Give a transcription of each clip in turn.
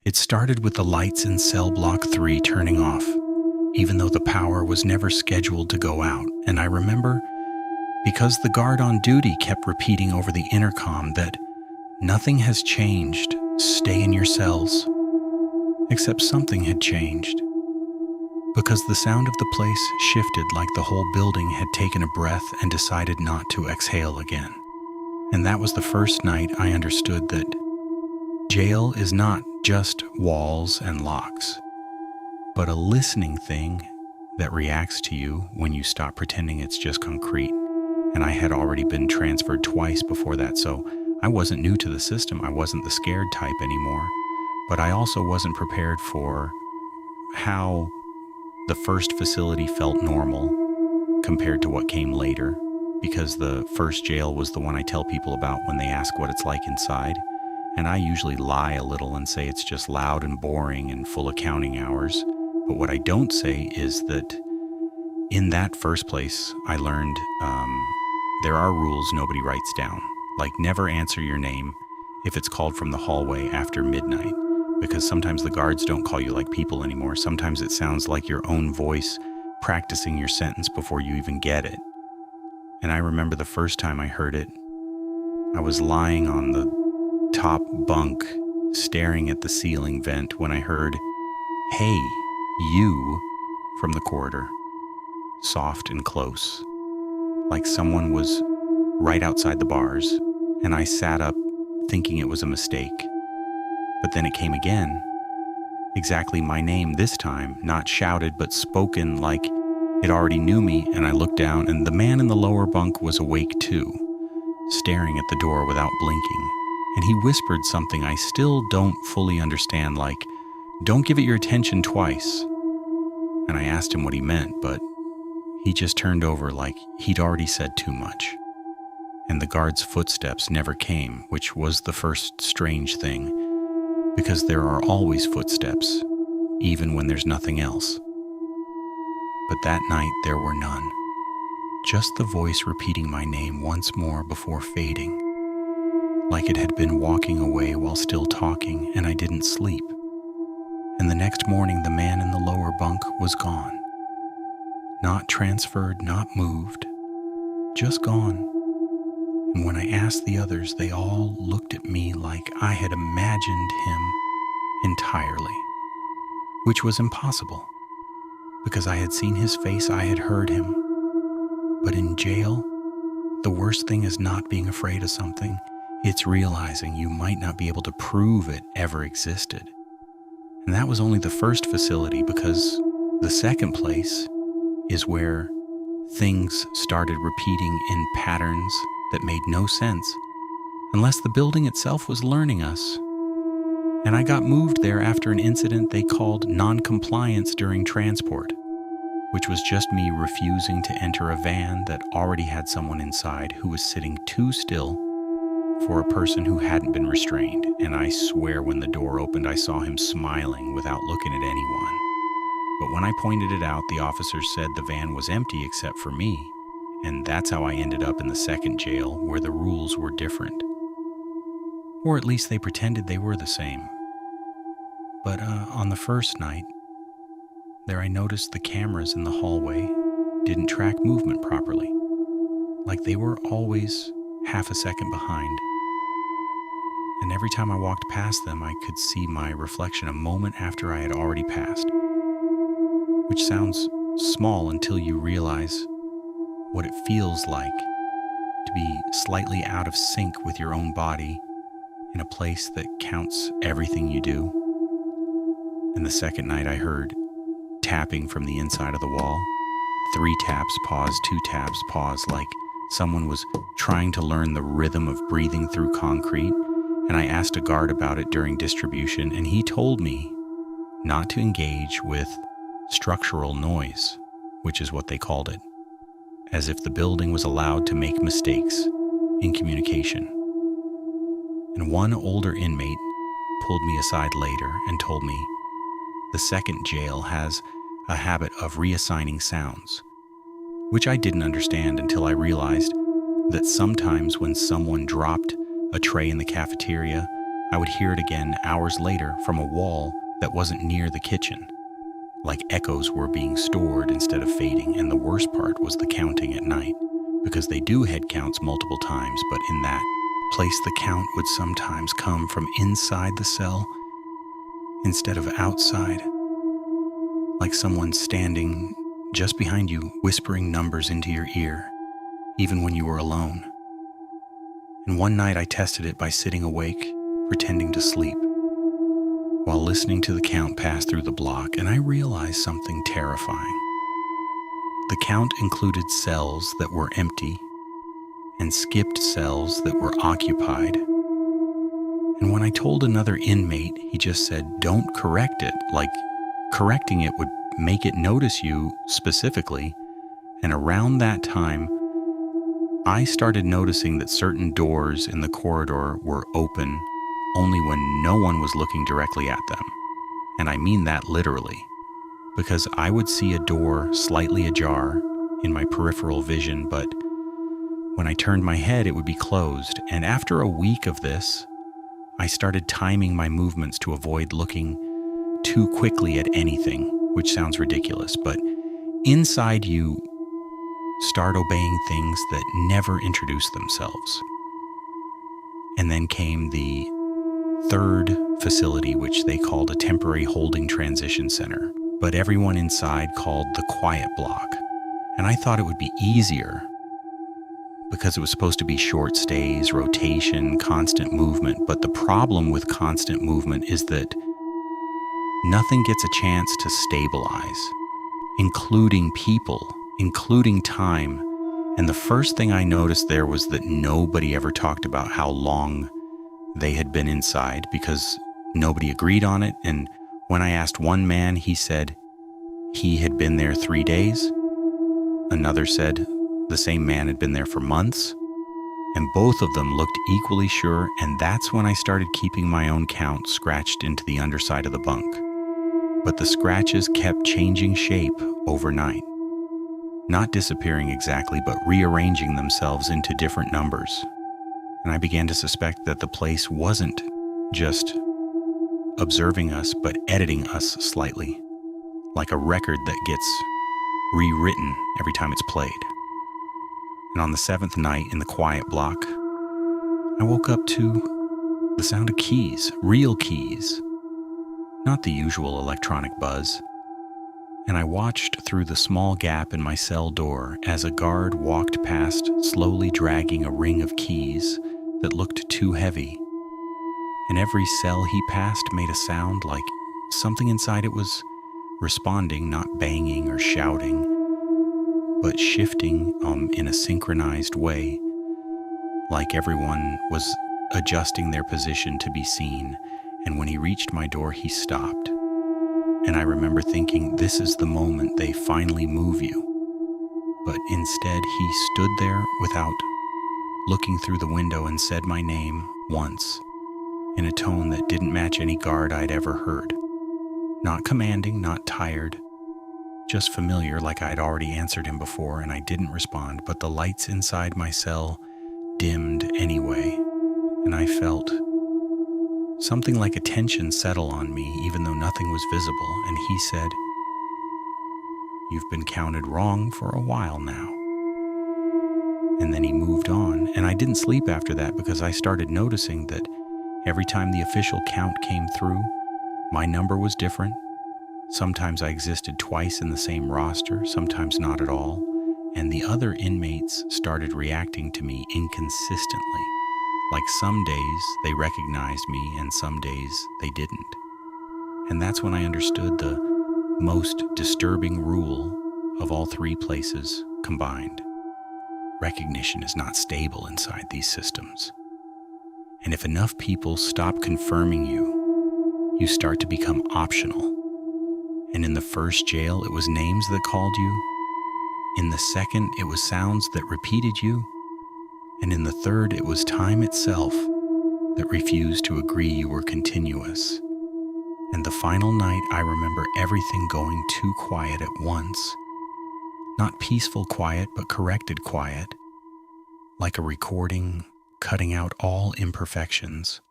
It started with the lights in cell block 3 turning off, even though the power was never scheduled to go out. And I remember, because the guard on duty kept repeating over the intercom that nothing has changed, stay in your cells. Except something had changed. Because the sound of the place shifted like the whole building had taken a breath and decided not to exhale again. And that was the first night I understood that jail is not just walls and locks, but a listening thing that reacts to you when you stop pretending it's just concrete. And I had already been transferred twice before that, so I wasn't new to the system. I wasn't the scared type anymore, but I also wasn't prepared for how the first facility felt normal compared to what came later, because the first jail was the one I tell people about when they ask what it's like inside. And I usually lie a little and say it's just loud and boring and full of counting hours. But what I don't say is that in that first place, I learned there are rules nobody writes down. Like never answer your name if it's called from the hallway after midnight, because sometimes the guards don't call you like people anymore. Sometimes it sounds like your own voice practicing your sentence before you even get it. And I remember the first time I heard it, I was lying on the top bunk, staring at the ceiling vent when I heard, "Hey, you," from the corridor, soft and close, like someone was right outside the bars, and I sat up thinking it was a mistake. But then it came again, exactly my name this time, not shouted but spoken like it already knew me, and I looked down and the man in the lower bunk was awake too, staring at the door without blinking. And he whispered something I still don't fully understand, like, "Don't give it your attention twice." And I asked him what he meant, but he just turned over like he'd already said too much. And the guard's footsteps never came, which was the first strange thing, because there are always footsteps, even when there's nothing else. But that night there were none. Just the voice repeating my name once more before fading, like it had been walking away while still talking, and I didn't sleep. And the next morning the man in the lower bunk was gone. Not transferred, not moved, just gone. And when I asked the others, they all looked at me like I had imagined him entirely, which was impossible, because I had seen his face, I had heard him. But in jail, the worst thing is not being afraid of something. It's realizing you might not be able to prove it ever existed. And that was only the first facility, because the second place is where things started repeating in patterns that made no sense, unless the building itself was learning us. And I got moved there after an incident they called non-compliance during transport, which was just me refusing to enter a van that already had someone inside who was sitting too still for a person who hadn't been restrained. And I swear when the door opened, I saw him smiling without looking at anyone. But when I pointed it out, the officers said the van was empty except for me. And that's how I ended up in the second jail, where the rules were different. Or at least they pretended they were the same. But on the first night, there I noticed the cameras in the hallway didn't track movement properly, like they were always half a second behind. And every time I walked past them, I could see my reflection a moment after I had already passed, which sounds small until you realize what it feels like to be slightly out of sync with your own body in a place that counts everything you do. And the second night I heard tapping from the inside of the wall. 3 taps, pause, 2 taps, pause, like someone was trying to learn the rhythm of breathing through concrete. And I asked a guard about it during distribution, and he told me not to engage with structural noise, which is what they called it, as if the building was allowed to make mistakes in communication. And one older inmate pulled me aside later and told me the second jail has a habit of reassigning sounds, which I didn't understand until I realized that sometimes when someone dropped a tray in the cafeteria, I would hear it again hours later from a wall that wasn't near the kitchen, like echoes were being stored instead of fading. And the worst part was the counting at night, because they do head counts multiple times, but in that place the count would sometimes come from inside the cell instead of outside, like someone standing just behind you whispering numbers into your ear, even when you were alone. And one night I tested it by sitting awake, pretending to sleep, while listening to the count pass through the block, and I realized something terrifying. The count included cells that were empty and skipped cells that were occupied. And when I told another inmate, he just said, "Don't correct it," like correcting it would make it notice you specifically. And around that time, I started noticing that certain doors in the corridor were open only when no one was looking directly at them. And I mean that literally, because I would see a door slightly ajar in my peripheral vision, but when I turned my head, it would be closed. And after a week of this, I started timing my movements to avoid looking too quickly at anything, which sounds ridiculous, but inside you start obeying things that never introduce themselves. And then came the third facility, which they called a temporary holding transition center, but everyone inside called the quiet block. And I thought it would be easier because it was supposed to be short stays, rotation, constant movement. But the problem with constant movement is that nothing gets a chance to stabilize, including people, including time. And the first thing I noticed there was that nobody ever talked about how long they had been inside, because nobody agreed on it. And when I asked one man, he said he had been there 3 days. Another said the same man had been there for months. And both of them looked equally sure. And that's when I started keeping my own count scratched into the underside of the bunk. But the scratches kept changing shape overnight. Not disappearing exactly, but rearranging themselves into different numbers. And I began to suspect that the place wasn't just observing us, but editing us slightly, like a record that gets rewritten every time it's played. And on the 7th night in the quiet block, I woke up to the sound of keys, real keys, not the usual electronic buzz. And I watched through the small gap in my cell door as a guard walked past, slowly dragging a ring of keys that looked too heavy. And every cell he passed made a sound like something inside it was responding, not banging or shouting, but shifting in a synchronized way, like everyone was adjusting their position to be seen. And when he reached my door, he stopped. And I remember thinking, this is the moment they finally move you. But instead, he stood there without looking through the window and said my name once in a tone that didn't match any guard I'd ever heard. Not commanding, not tired, just familiar, like I'd already answered him before, and I didn't respond, but the lights inside my cell dimmed anyway, and I felt something like a tension settle on me, even though nothing was visible. And he said, "You've been counted wrong for a while now." And then he moved on, and I didn't sleep after that because I started noticing that every time the official count came through, my number was different. Sometimes I existed twice in the same roster, sometimes not at all, and the other inmates started reacting to me inconsistently. Like some days they recognized me and some days they didn't. And that's when I understood the most disturbing rule of all three places combined. Recognition is not stable inside these systems. And if enough people stop confirming you, you start to become optional. And in the first jail, it was names that called you. In the second, it was sounds that repeated you. And in the third, it was time itself that refused to agree you were continuous. And the final night, I remember everything going too quiet at once. Not peaceful quiet, but corrected quiet, like a recording cutting out all imperfections.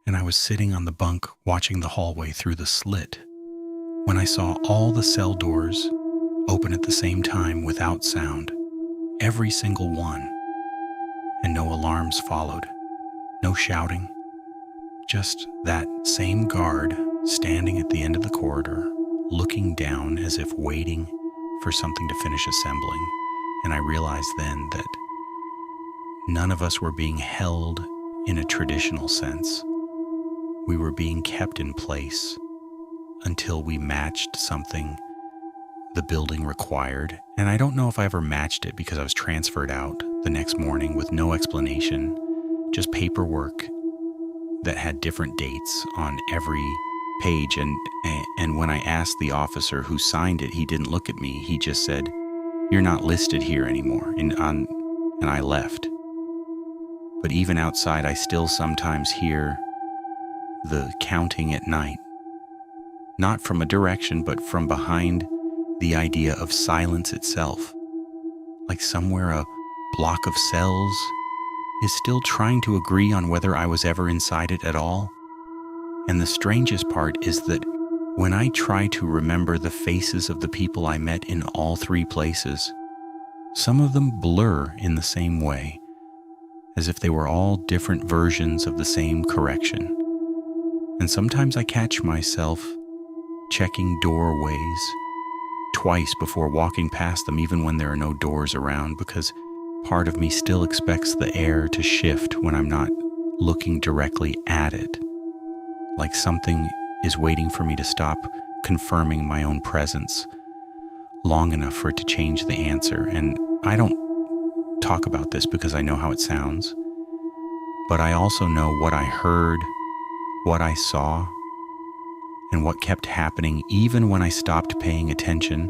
and I was sitting on the bunk watching the hallway through the slit when I saw all the cell doors open at the same time without sound, every single one, and no alarms followed, no shouting, just that same guard standing at the end of the corridor, looking down as if waiting for something to finish assembling. And I realized then that none of us were being held in a traditional sense. We were being kept in place until we matched something the building required. And I don't know if I ever matched it because I was transferred out the next morning with no explanation, just paperwork that had different dates on every page. And when I asked the officer who signed it, he didn't look at me. He just said, "You're not listed here anymore." And I left. But even outside, I still sometimes hear the counting at night, not from a direction, but from behind the idea of silence itself. Like somewhere a block of cells is still trying to agree on whether I was ever inside it at all. And the strangest part is that when I try to remember the faces of the people I met in all three places, some of them blur in the same way, as if they were all different versions of the same correction. And sometimes I catch myself checking doorways twice before walking past them, even when there are no doors around, because part of me still expects the air to shift when I'm not looking directly at it. Like something is waiting for me to stop confirming my own presence long enough for it to change the answer. And I don't talk about this because I know how it sounds, but I also know what I heard, what I saw, and what kept happening even when I stopped paying attention.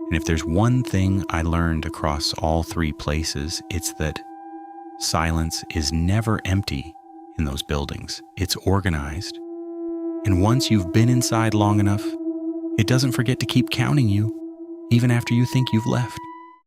And if there's one thing I learned across all three places, it's that silence is never empty in those buildings. It's organized. And once you've been inside long enough, it doesn't forget to keep counting you, even after you think you've left.